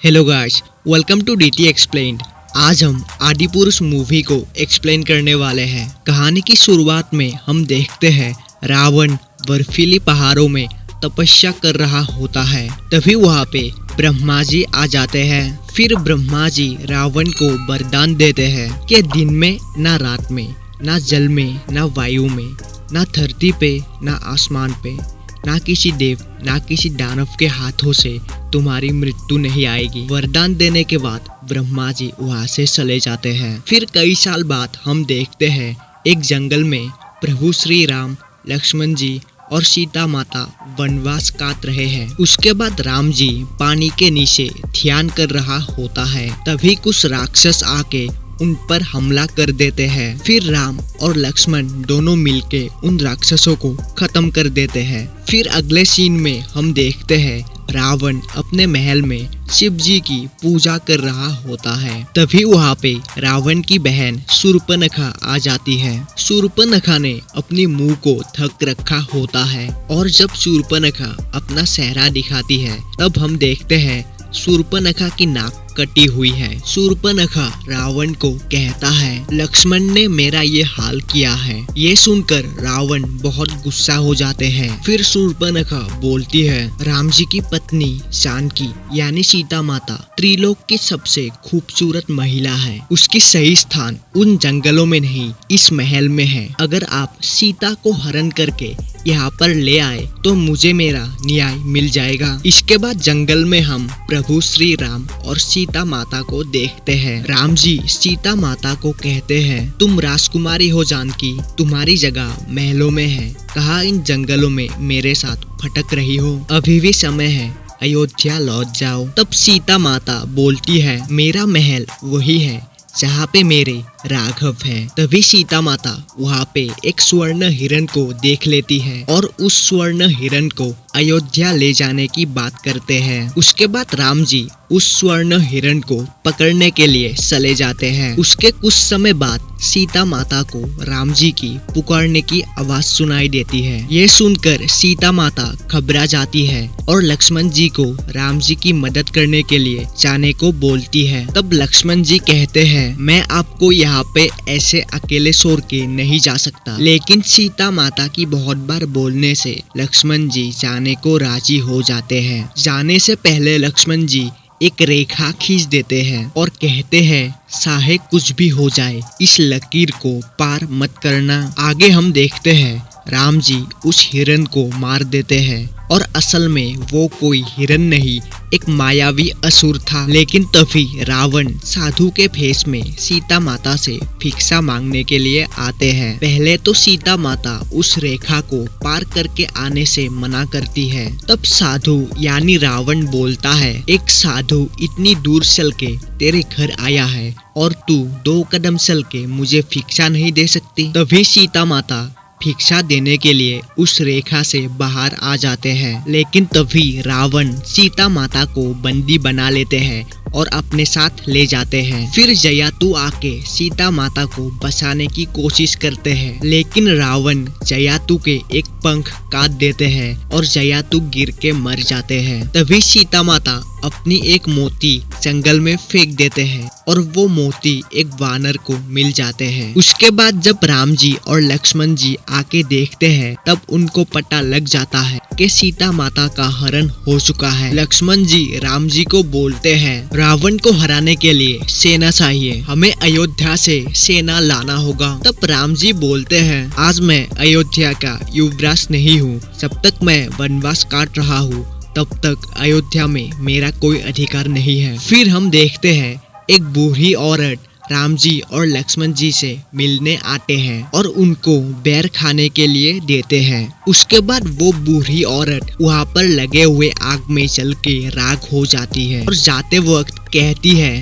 Hello guys, welcome to DT explained. आज हम आदि पुरुष मूवी को एक्सप्लेन करने वाले हैं। कहानी की शुरुआत में हम देखते हैं रावण बर्फीली पहाड़ों में तपस्या कर रहा होता है। तभी वहाँ पे ब्रह्मा जी आ जाते हैं। फिर ब्रह्मा जी रावण को वरदान देते हैं कि दिन में ना रात में, ना जल में, ना वायु में, ना धरती पे, ना आसमान पे, ना किसी देव ना किसी दानव के हाथों से तुम्हारी मृत्यु नहीं आएगी। वरदान देने के बाद ब्रह्मा जी वहाँ से चले जाते हैं। फिर कई साल बाद हम देखते हैं एक जंगल में प्रभु श्री राम, लक्ष्मण जी और सीता माता वनवास काट रहे हैं। उसके बाद राम जी पानी के नीचे ध्यान कर रहा होता है। तभी कुछ राक्षस आके उन पर हमला कर देते हैं। फिर राम और लक्ष्मण दोनों मिलके उन राक्षसों को खत्म कर देते हैं। फिर अगले सीन में हम देखते हैं रावण अपने महल में शिव जी की पूजा कर रहा होता है। तभी वहाँ पे रावण की बहन शूर्पणखा आ जाती है। शूर्पणखा ने अपनी मुंह को ढक रखा होता है और जब शूर्पणखा अपना चेहरा दिखाती है तब हम देखते हैं शूर्पणखा की नाक कटी हुई है। शूर्पणखा रावण को कहता है लक्ष्मण ने मेरा ये हाल किया है। ये सुनकर रावण बहुत गुस्सा हो जाते हैं। फिर शूर्पणखा बोलती है राम जी की पत्नी जानकी यानी सीता माता त्रिलोक की सबसे खूबसूरत महिला है। उसकी सही स्थान उन जंगलों में नहीं इस महल में है। अगर आप सीता को हरण करके यहाँ पर ले आए तो मुझे मेरा न्याय मिल जाएगा। इसके बाद जंगल में हम प्रभु श्री राम और सीता माता को देखते हैं। राम जी सीता माता को कहते हैं तुम राजकुमारी हो जानकी, तुम्हारी जगह महलों में है। कहाँ इन जंगलों में मेरे साथ भटक रही हो? अभी भी समय है, अयोध्या लौट जाओ। तब सीता माता बोलती है मेरा महल वही है जहाँ पे मेरे राघव है। तभी सीता माता वहाँ पे एक स्वर्ण हिरण को देख लेती है और उस स्वर्ण हिरण को अयोध्या ले जाने की बात करते हैं। उसके बाद राम जी उस स्वर्ण हिरण को पकड़ने के लिए चले जाते हैं। उसके कुछ समय बाद सीता माता को राम जी की पुकारने की आवाज सुनाई देती है। ये सुनकर सीता माता घबरा जाती है और लक्ष्मण जी को राम जी की मदद करने के लिए जाने को बोलती है। तब लक्ष्मण जी कहते हैं मैं आपको यहाँ पे ऐसे अकेले छोड़ के नहीं जा सकता। लेकिन सीता माता की बहुत बार बोलने से लक्ष्मण जी जाने को राजी हो जाते हैं। जाने से पहले लक्ष्मण जी एक रेखा खींच देते हैं और कहते हैं चाहे कुछ भी हो जाए इस लकीर को पार मत करना। आगे हम देखते हैं राम जी उस हिरण को मार देते हैं और असल में वो कोई हिरण नहीं एक मायावी असुर था। लेकिन तभी रावण साधु के भेष में सीता माता से भिक्षा मांगने के लिए आते हैं। पहले तो सीता माता उस रेखा को पार करके आने से मना करती है। तब साधु यानी रावण बोलता है एक साधु इतनी दूर चल के तेरे घर आया है और तू 2 कदम चल के मुझे भिक्षा नहीं दे सकती। तभी सीता माता भिक्षा देने के लिए उस रेखा से बाहर आ जाते हैं। लेकिन तभी रावण सीता माता को बंदी बना लेते हैं और अपने साथ ले जाते हैं। फिर जयातु आके सीता माता को बचाने की कोशिश करते हैं। लेकिन रावण जयातु के एक पंख काट देते हैं और जयातु गिर के मर जाते हैं। तभी सीता माता अपनी एक मोती जंगल में फेंक देते हैं और वो मोती एक वानर को मिल जाते हैं। उसके बाद जब राम जी और लक्ष्मण जी आके देखते हैं तब उनको पता लग जाता है कि सीता माता का हरण हो चुका है। लक्ष्मण जी राम जी को बोलते हैं रावण को हराने के लिए सेना चाहिए, हमें अयोध्या से सेना लाना होगा। तब राम जी बोलते हैं आज मैं अयोध्या का युवराज नहीं हूँ। जब तक मैं वनवास काट रहा हूँ तब तक अयोध्या में मेरा कोई अधिकार नहीं है। फिर हम देखते हैं एक बूढ़ी औरत राम जी और लक्ष्मण जी से मिलने आते हैं और उनको बैर खाने के लिए देते हैं। उसके बाद वो बूढ़ी औरत वहाँ पर लगे हुए आग में जल के राख हो जाती है और जाते वक्त कहती है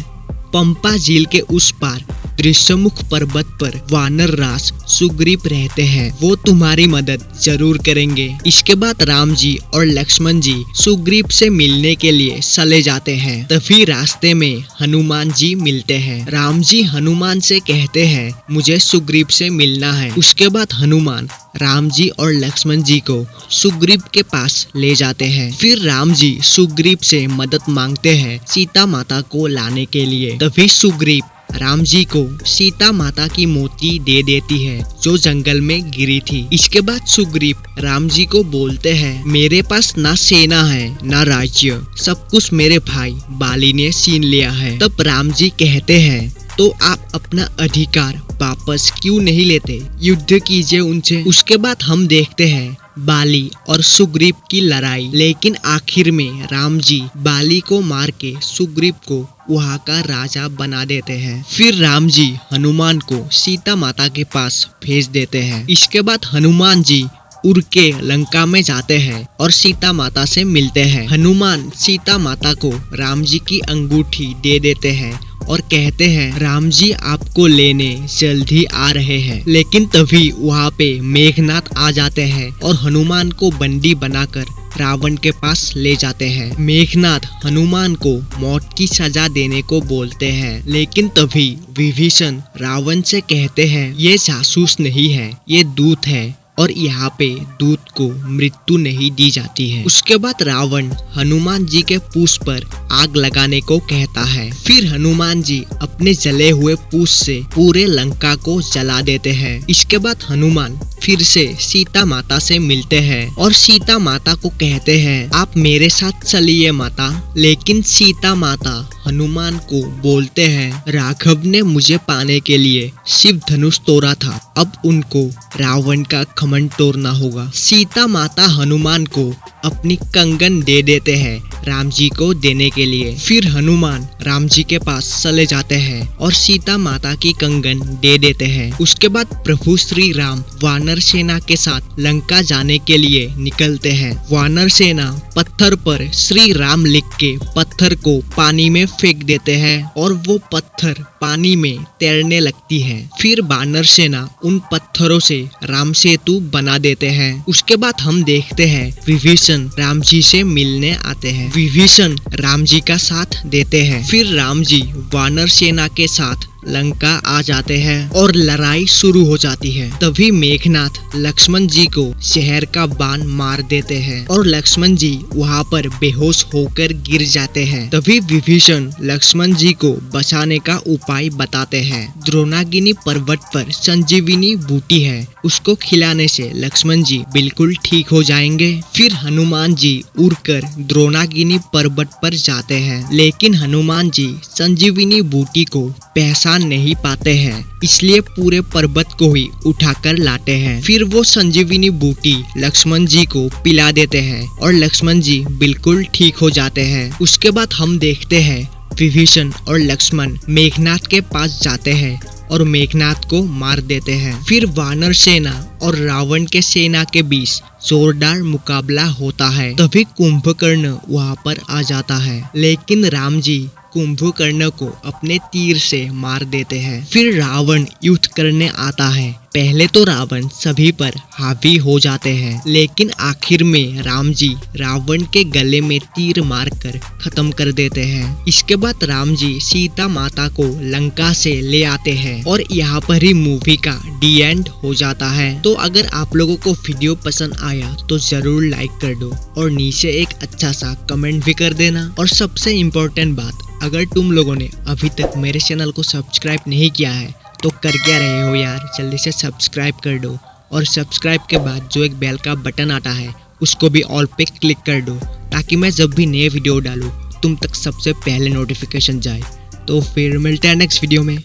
पंपा झील के उस पार त्रिशमुख पर्वत पर वानर राज सुग्रीव रहते हैं, वो तुम्हारी मदद जरूर करेंगे। इसके बाद राम जी और लक्ष्मण जी सुग्रीव से मिलने के लिए चले जाते हैं। तभी रास्ते में हनुमान जी मिलते हैं। राम जी हनुमान से कहते हैं मुझे सुग्रीव से मिलना है। उसके बाद हनुमान राम जी और लक्ष्मण जी को सुग्रीव के पास ले जाते हैं। फिर राम जी सुग्रीव से मदद मांगते हैं सीता माता को लाने के लिए। तभी सुग्रीव राम जी को सीता माता की मूर्ति दे देती है जो जंगल में गिरी थी। इसके बाद सुग्रीव राम जी को बोलते हैं मेरे पास ना सेना है ना राज्य, सब कुछ मेरे भाई बाली ने छीन लिया है। तब राम जी कहते हैं तो आप अपना अधिकार वापस क्यों नहीं लेते, युद्ध कीजिए उनसे। उसके बाद हम देखते हैं बाली और सुग्रीव की लड़ाई, लेकिन आखिर में राम जी बाली को मार के सुग्रीव को वहाँ का राजा बना देते हैं। फिर राम जी हनुमान को सीता माता के पास भेज देते हैं। इसके बाद हनुमान जी उड़ के लंका में जाते हैं और सीता माता से मिलते हैं। हनुमान सीता माता को राम जी की अंगूठी दे देते हैं और कहते हैं राम जी आपको लेने जल्द ही आ रहे हैं। लेकिन तभी वहाँ पे मेघनाथ आ जाते हैं और हनुमान को बंदी बनाकर रावण के पास ले जाते हैं। मेघनाथ हनुमान को मौत की सजा देने को बोलते हैं, लेकिन तभी विभीषण रावण से कहते हैं ये जासूस नहीं है, ये दूत है और यहाँ पे दूत को मृत्यु नहीं दी जाती है। उसके बाद रावण हनुमान जी के पूंछ पर आग लगाने को कहता है। फिर हनुमान जी अपने जले हुए पूंछ से पूरे लंका को जला देते हैं। इसके बाद हनुमान फिर से सीता माता से मिलते हैं और सीता माता को कहते हैं आप मेरे साथ चलिए माता। लेकिन सीता माता हनुमान को बोलते हैं राघव ने मुझे पाने के लिए शिव धनुष तोड़ा था, अब उनको रावण का घमंड तोड़ना होगा। सीता माता हनुमान को अपनी कंगन दे देते हैं राम जी को देने के लिए। फिर हनुमान राम जी के पास चले जाते हैं और सीता माता की कंगन दे देते हैं। उसके बाद प्रभु श्री राम वानर सेना के साथ लंका जाने के लिए निकलते हैं। वानर सेना पत्थर पर श्री राम लिख के पत्थर को पानी में फेंक देते हैं और वो पत्थर पानी में तैरने लगती है। फिर वानर सेना उन पत्थरों से राम सेतु बना देते हैं। उसके बाद हम देखते हैं विभीषण राम जी से मिलने आते हैं। विभीषण राम जी का साथ देते हैं। फिर राम जी वानर सेना के साथ लंका आ जाते हैं और लड़ाई शुरू हो जाती है। तभी मेघनाथ लक्ष्मण जी को शहर का बाण मार देते हैं और लक्ष्मण जी वहाँ पर बेहोश होकर गिर जाते हैं। तभी विभीषण लक्ष्मण जी को बचाने का उपाय बताते हैं। द्रोणागिनी पर्वत पर संजीवनी बूटी है, उसको खिलाने से लक्ष्मण जी बिल्कुल ठीक हो जाएंगे। फिर हनुमान जी उड़कर द्रोणागिनी पर्वत पर जाते हैं, लेकिन हनुमान जी संजीवनी बूटी को पहचान नहीं पाते हैं, इसलिए पूरे पर्वत को ही उठाकर लाते हैं। फिर वो संजीवनी बूटी लक्ष्मण जी को पिला देते हैं और लक्ष्मण जी बिल्कुल ठीक हो जाते हैं। उसके बाद हम देखते हैं विभीषण और लक्ष्मण मेघनाथ के पास जाते हैं और मेघनाथ को मार देते हैं। फिर वानर सेना और रावण के सेना के बीच जोरदार मुकाबला होता है। तभी कुंभकर्ण वहाँ पर आ जाता है, लेकिन राम जी कुंभकर्ण को अपने तीर से मार देते हैं। फिर रावण युद्ध करने आता है। पहले तो रावण सभी पर हावी हो जाते हैं, लेकिन आखिर में राम जी रावण के गले में तीर मारकर खत्म कर देते हैं। इसके बाद राम जी सीता माता को लंका से ले आते हैं और यहाँ पर ही मूवी का डी एंड हो जाता है। तो अगर आप लोगों को वीडियो पसंद आया तो जरूर लाइक कर दो और नीचे एक अच्छा सा कमेंट भी कर देना। और सबसे इम्पोर्टेंट बात, अगर तुम लोगों ने अभी तक मेरे चैनल को सब्सक्राइब नहीं किया है तो कर क्या रहे हो यार, जल्दी से सब्सक्राइब कर दो। और सब्सक्राइब के बाद जो एक बेल का बटन आता है उसको भी ऑल पे क्लिक कर दो, ताकि मैं जब भी नए वीडियो डालूँ तुम तक सबसे पहले नोटिफिकेशन जाए। तो फिर मिलते हैं नेक्स्ट वीडियो में।